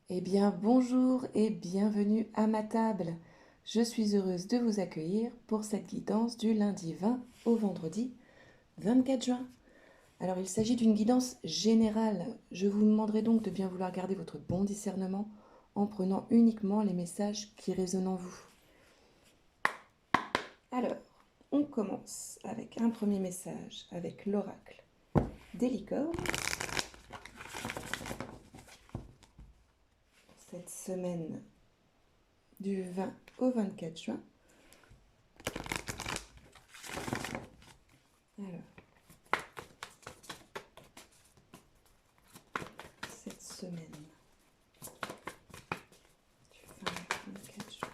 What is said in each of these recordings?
Eh bien, bonjour et bienvenue à ma table. Je suis heureuse de vous accueillir pour cette guidance du lundi 20 au vendredi 24 juin. Alors, il s'agit d'une guidance générale. Je vous demanderai donc de bien vouloir garder votre bon discernement en prenant uniquement les messages qui résonnent en vous. Alors, on commence avec un premier message avec l'oracle des licornes. Cette semaine du 20 au 24 juin. Alors, cette semaine du 20 au 24 juin.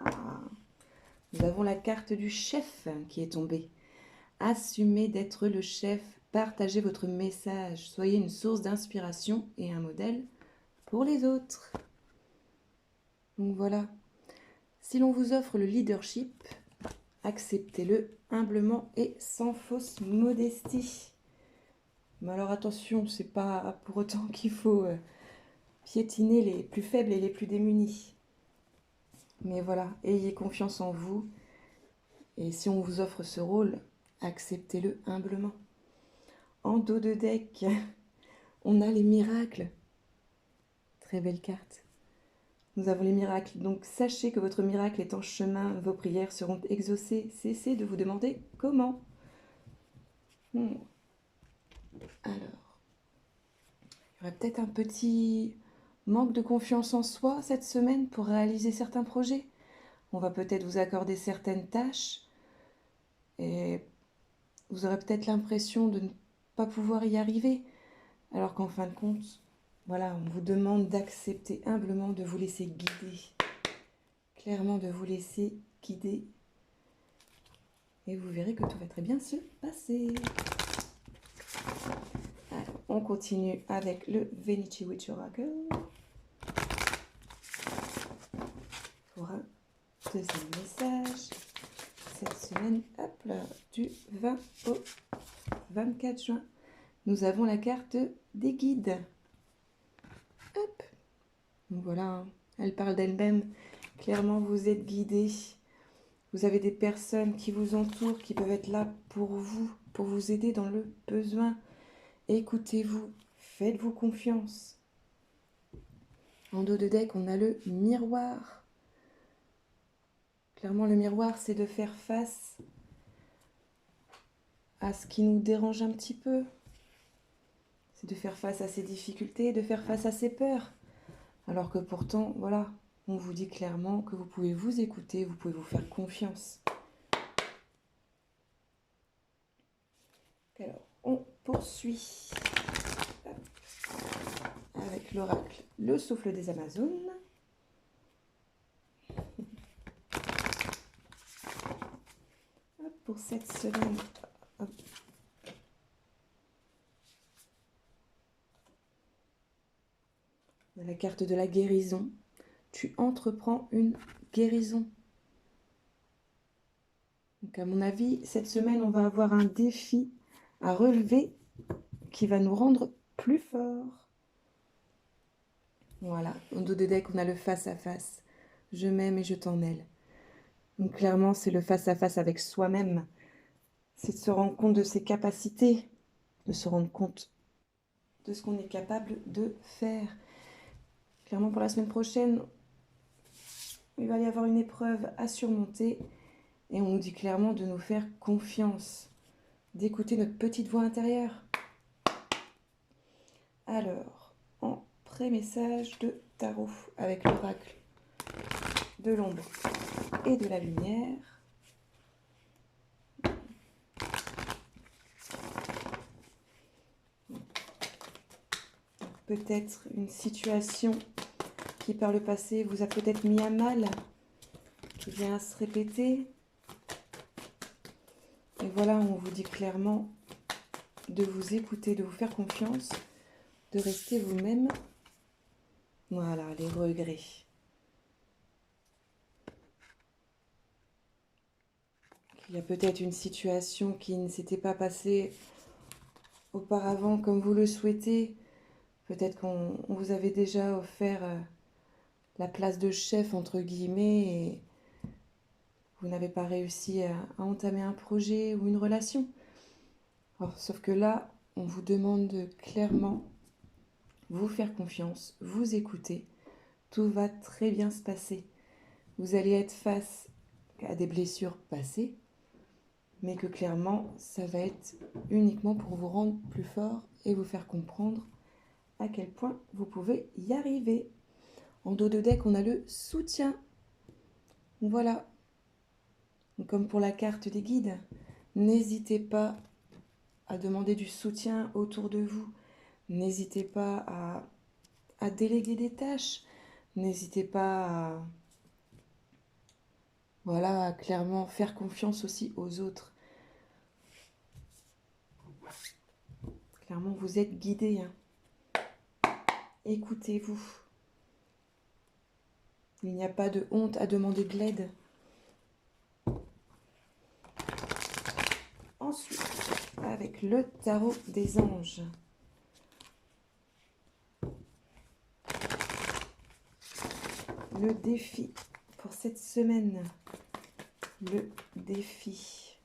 Ah, nous avons la carte du chef qui est tombée. Assumez d'être le chef, partagez votre message, soyez une source d'inspiration et un modèle pour les autres. Donc voilà, si l'on vous offre le leadership, acceptez-le humblement et sans fausse modestie. Mais alors attention, c'est pas pour autant qu'il faut piétiner les plus faibles et les plus démunis. Mais voilà, ayez confiance en vous. Et si on vous offre ce rôle, acceptez-le humblement. En dos de deck, on a les miracles. Très belle carte. Nous avons les miracles. Donc sachez que votre miracle est en chemin. Vos prières seront exaucées. Cessez de vous demander comment. Alors, il y aurait peut-être un petit manque de confiance en soi cette semaine pour réaliser certains projets. On va peut-être vous accorder certaines tâches et vous aurez peut-être l'impression de ne pas pouvoir y arriver, alors qu'en fin de compte, voilà, on vous demande d'accepter humblement de vous laisser guider, clairement de vous laisser guider, et vous verrez que tout va très bien se passer. Alors, on continue avec le Venichi Witch Oracle pour un deuxième message cette semaine, hop là, du 20 au 24 juin. Nous avons la carte des guides. Hop. Donc voilà, elle parle d'elle-même. Clairement, vous êtes guidés. Vous avez des personnes qui vous entourent, qui peuvent être là pour vous aider dans le besoin. Écoutez-vous, faites-vous confiance. En dos de deck, on a le miroir. Clairement, le miroir, c'est de faire face à ce qui nous dérange un petit peu. C'est de faire face à ses difficultés, de faire face à ses peurs. Alors que pourtant, voilà, on vous dit clairement que vous pouvez vous écouter, vous pouvez vous faire confiance. Alors, on poursuit avec l'oracle, le souffle des Amazones. Pour cette semaine, la carte de la guérison. Tu entreprends une guérison. Donc à mon avis, cette semaine, on va avoir un défi à relever qui va nous rendre plus forts. Voilà, au dos de deck, on a le face-à-face. Je m'aime et je t'en mêle. Donc clairement, c'est le face-à-face avec soi-même. C'est de se rendre compte de ses capacités, de se rendre compte de ce qu'on est capable de faire. Clairement, pour la semaine prochaine, il va y avoir une épreuve à surmonter et on nous dit clairement de nous faire confiance, d'écouter notre petite voix intérieure. Alors, en pré-message de tarot avec l'oracle de l'ombre et de la lumière. Peut-être une situation qui par le passé vous a peut-être mis à mal, qui vient à se répéter. Et voilà, on vous dit clairement de vous écouter, de vous faire confiance, de rester vous-même. Voilà, les regrets. Il y a peut-être une situation qui ne s'était pas passée auparavant comme vous le souhaitez. Peut-être qu'on vous avait déjà offert la place de chef, entre guillemets, et vous n'avez pas réussi à entamer un projet ou une relation. Alors, sauf que là, on vous demande de clairement vous faire confiance, vous écouter. Tout va très bien se passer. Vous allez être face à des blessures passées, mais que clairement, ça va être uniquement pour vous rendre plus fort et vous faire comprendre à quel point vous pouvez y arriver. En dos de deck, on a le soutien. Voilà. Comme pour la carte des guides, n'hésitez pas à demander du soutien autour de vous. N'hésitez pas à déléguer des tâches. N'hésitez pas à, voilà, à clairement faire confiance aussi aux autres. Clairement, vous êtes guidés. Écoutez-vous. Il n'y a pas de honte à demander de l'aide. Ensuite, avec le tarot des anges. Le défi pour cette semaine. Le défi.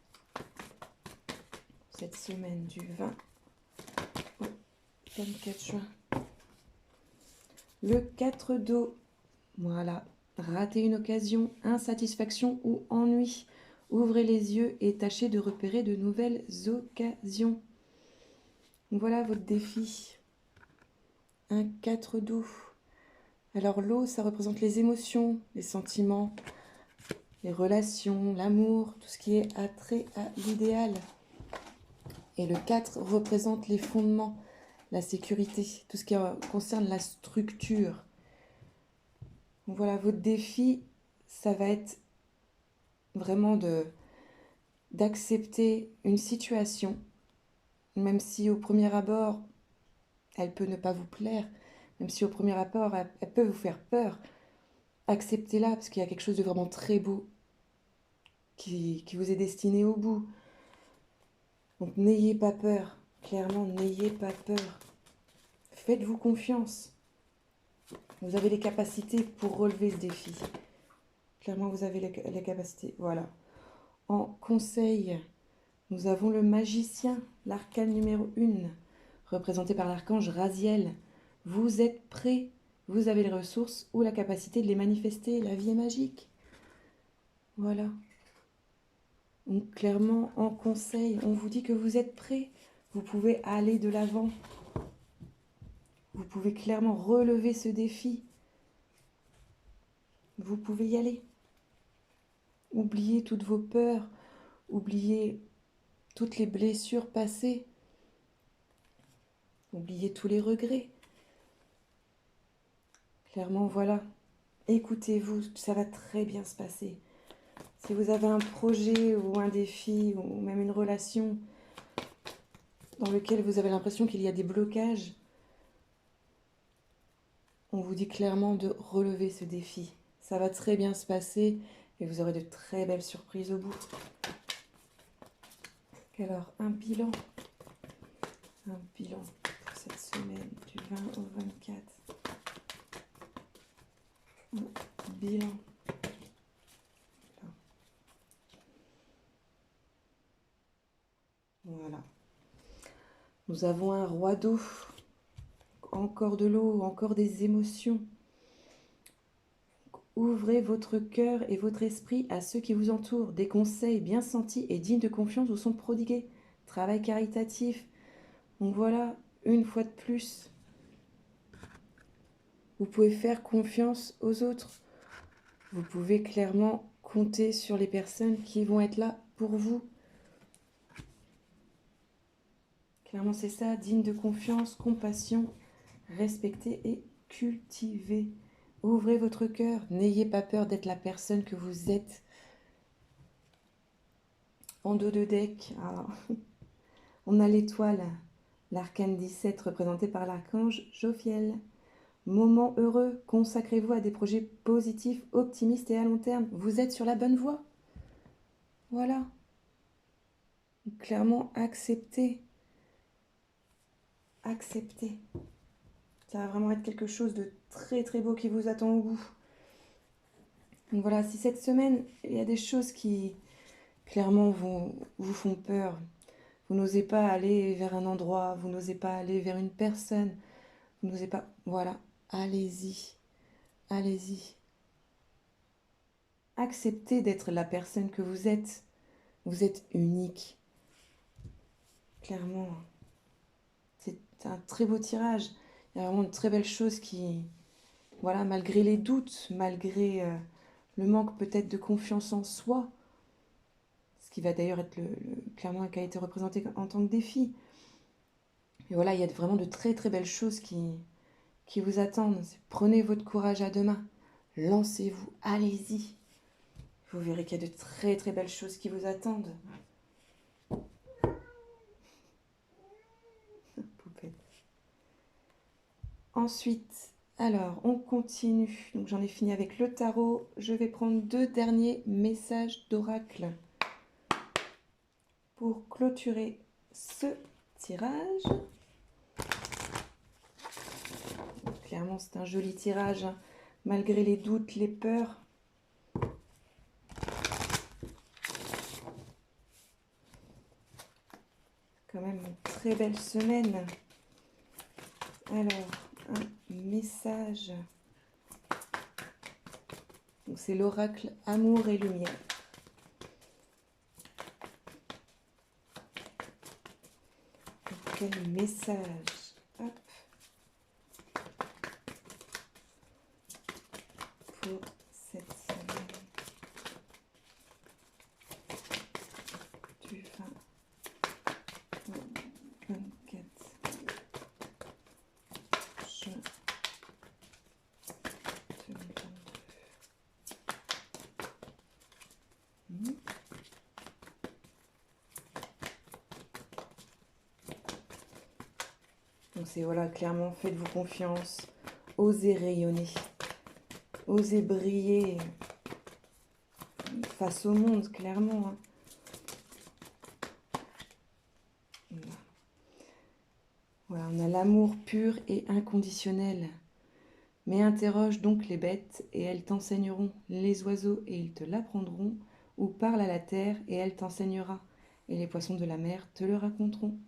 Cette semaine du 20 au 24 juin. Le 4 d'eau. Voilà. Rater une occasion, insatisfaction ou ennui. Ouvrez les yeux et tâchez de repérer de nouvelles occasions. Voilà votre défi. Un 4 d'eau. Alors l'eau, ça représente les émotions, les sentiments, les relations, l'amour, tout ce qui est attrait à l'idéal. Et le 4 représente les fondements, la sécurité, tout ce qui concerne la structure. Donc voilà, votre défi, ça va être vraiment d'accepter une situation, même si au premier abord, elle peut ne pas vous plaire, même si au premier abord, elle peut vous faire peur. Acceptez-la, parce qu'il y a quelque chose de vraiment très beau qui vous est destiné au bout. Donc n'ayez pas peur, clairement, n'ayez pas peur. Faites-vous confiance. Vous avez les capacités pour relever ce défi. Clairement, vous avez les capacités. Voilà. En conseil, nous avons le magicien, l'arcane numéro 1, représenté par l'archange Raziel. Vous êtes prêt, vous avez les ressources ou la capacité de les manifester. La vie est magique. Voilà. Donc clairement, en conseil, on vous dit que vous êtes prêt. Vous pouvez aller de l'avant. Vous pouvez clairement relever ce défi. Vous pouvez y aller. Oubliez toutes vos peurs. Oubliez toutes les blessures passées. Oubliez tous les regrets. Clairement, voilà. Écoutez-vous, ça va très bien se passer. Si vous avez un projet ou un défi ou même une relation dans lequel vous avez l'impression qu'il y a des blocages, on vous dit clairement de relever ce défi. Ça va très bien se passer et vous aurez de très belles surprises au bout. Alors, un bilan. Un bilan pour cette semaine du 20 au 24. Bilan. Voilà. Nous avons un roi d'eau. Encore de l'eau, encore des émotions. Ouvrez votre cœur et votre esprit à ceux qui vous entourent. Des conseils bien sentis et dignes de confiance vous sont prodigués. Travail caritatif. Donc voilà, une fois de plus, vous pouvez faire confiance aux autres. Vous pouvez clairement compter sur les personnes qui vont être là pour vous. Clairement, c'est ça, digne de confiance, compassion, respecter et cultiver. Ouvrez votre cœur, n'ayez pas peur d'être la personne que vous êtes. En dos de deck, on a l'étoile, l'arcane 17 représenté par l'archange Jophiel. Moment heureux, consacrez-vous à des projets positifs, optimistes et à long terme. Vous êtes sur la bonne voie. Voilà. Donc, clairement, acceptez. Acceptez. Ça va vraiment être quelque chose de très très beau qui vous attend au bout. Donc voilà, si cette semaine, il y a des choses qui clairement vous font peur, vous n'osez pas aller vers un endroit, vous n'osez pas aller vers une personne, vous n'osez pas... Voilà, allez-y, allez-y. Acceptez d'être la personne que vous êtes. Vous êtes unique. Clairement, c'est un très beau tirage. Il y a vraiment de très belles choses qui... Voilà, malgré les doutes, malgré le manque peut-être de confiance en soi, ce qui va d'ailleurs être clairement qui a été représenté en tant que défi. Et voilà, il y a vraiment de très très belles choses qui vous attendent. Prenez votre courage à deux mains, lancez-vous, allez-y. Vous verrez qu'il y a de très très belles choses qui vous attendent. Poupette. Ensuite, alors, on continue. Donc j'en ai fini avec le tarot. Je vais prendre 2 derniers messages d'oracle pour clôturer ce tirage. Clairement, c'est un joli tirage, hein, malgré les doutes, les peurs. Quand même une très belle semaine. Alors, un message. Donc c'est l'oracle Amour et Lumière. Donc, quel message? Hop. Pour cette semaine du 20 au 24 juin 2022. Donc c'est voilà, clairement, faites-vous confiance, osez rayonner, osez briller face au monde, clairement. Hein. Voilà, on a l'amour pur et inconditionnel. Mais interroge donc les bêtes, et elles t'enseigneront, les oiseaux, et ils te l'apprendront, ou parle à la terre, et elle t'enseignera, et les poissons de la mer te le raconteront.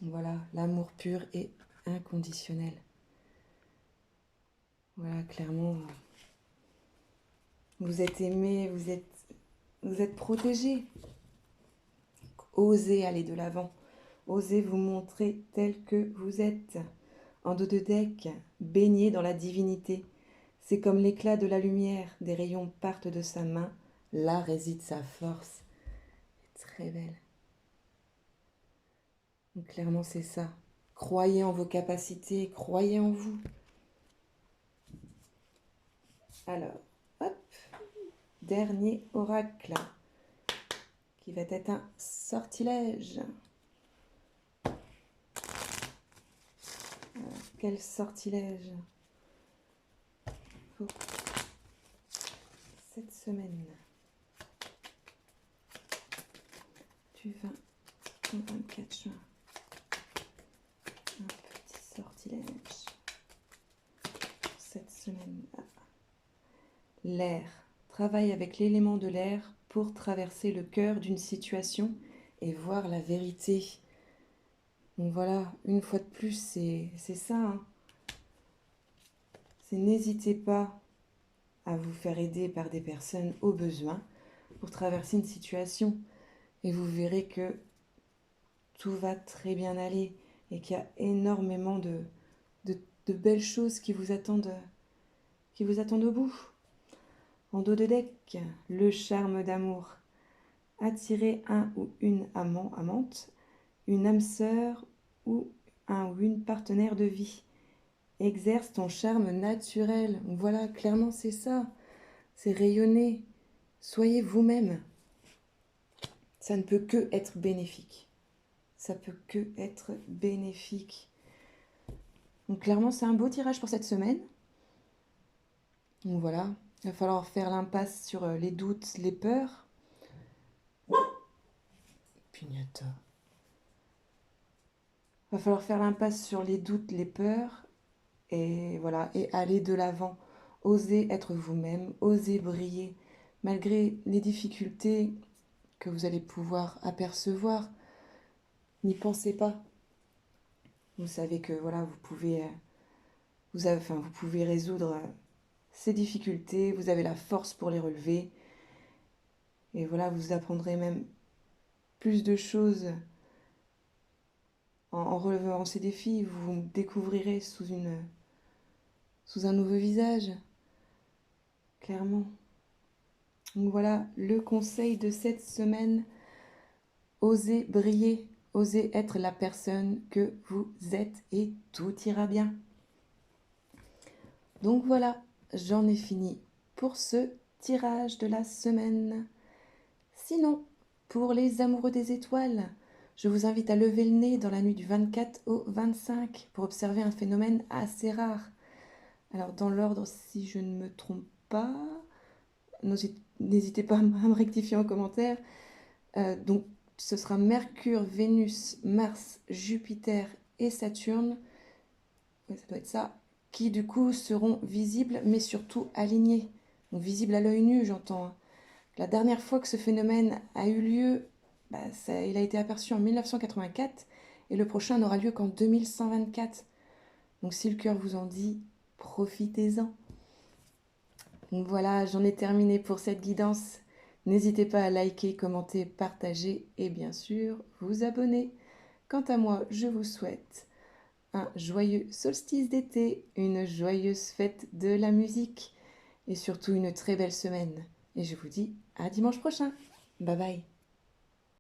Voilà, l'amour pur et inconditionnel. Voilà, clairement, vous êtes aimé, vous êtes protégé. Osez aller de l'avant, osez vous montrer tel que vous êtes. En dos de deck, baigné dans la divinité. C'est comme l'éclat de la lumière, des rayons partent de sa main, là réside sa force. Très belle. Donc clairement c'est ça. Croyez en vos capacités, croyez en vous. Alors, hop, dernier oracle, qui va être un sortilège. Alors, quel sortilège pour cette semaine du 20 au 24 juin. Un petit sortilège cette semaine-là. L'air. Travaille avec l'élément de l'air pour traverser le cœur d'une situation et voir la vérité. Donc voilà, une fois de plus, c'est ça. Hein. C'est n'hésitez pas à vous faire aider par des personnes au besoin pour traverser une situation. Et vous verrez que tout va très bien aller et qu'il y a énormément de belles choses qui vous attendent au bout. En dos de deck, le charme d'amour. Attirer un ou une amante, une âme sœur ou un ou une partenaire de vie. Exerce ton charme naturel. Voilà, clairement c'est ça. C'est rayonner. Soyez vous-même. Ça ne peut que être bénéfique. Ça peut que être bénéfique. Donc clairement c'est un beau tirage pour cette semaine. Donc voilà, il va falloir faire l'impasse sur les doutes, les peurs. Pignata. Va falloir faire l'impasse sur les doutes, les peurs, et voilà, et aller de l'avant. Osez être vous-même, osez briller, malgré les difficultés que vous allez pouvoir apercevoir. N'y pensez pas. Vous savez que voilà, vous pouvez résoudre ces difficultés, vous avez la force pour les relever. Et voilà, vous apprendrez même plus de choses en relevant ces défis. Vous vous découvrirez sous un nouveau visage, clairement. Donc voilà, le conseil de cette semaine, osez briller, osez être la personne que vous êtes et tout ira bien. Donc voilà, j'en ai fini pour ce tirage de la semaine. Sinon, pour les amoureux des étoiles, je vous invite à lever le nez dans la nuit du 24 au 25 pour observer un phénomène assez rare. Alors dans l'ordre, si je ne me trompe pas, n'hésitez pas à me rectifier en commentaire. Donc ce sera Mercure, Vénus, Mars, Jupiter et Saturne, ouais, ça doit être ça, qui du coup seront visibles mais surtout alignés. Donc visibles à l'œil nu, j'entends, hein. La dernière fois que ce phénomène a eu lieu, il a été aperçu en 1984 et le prochain n'aura lieu qu'en 2124. Donc si le cœur vous en dit, profitez-en. Donc voilà, j'en ai terminé pour cette guidance. N'hésitez pas à liker, commenter, partager et bien sûr vous abonner. Quant à moi, je vous souhaite un joyeux solstice d'été, une joyeuse fête de la musique et surtout une très belle semaine. Et je vous dis à dimanche prochain. Bye bye.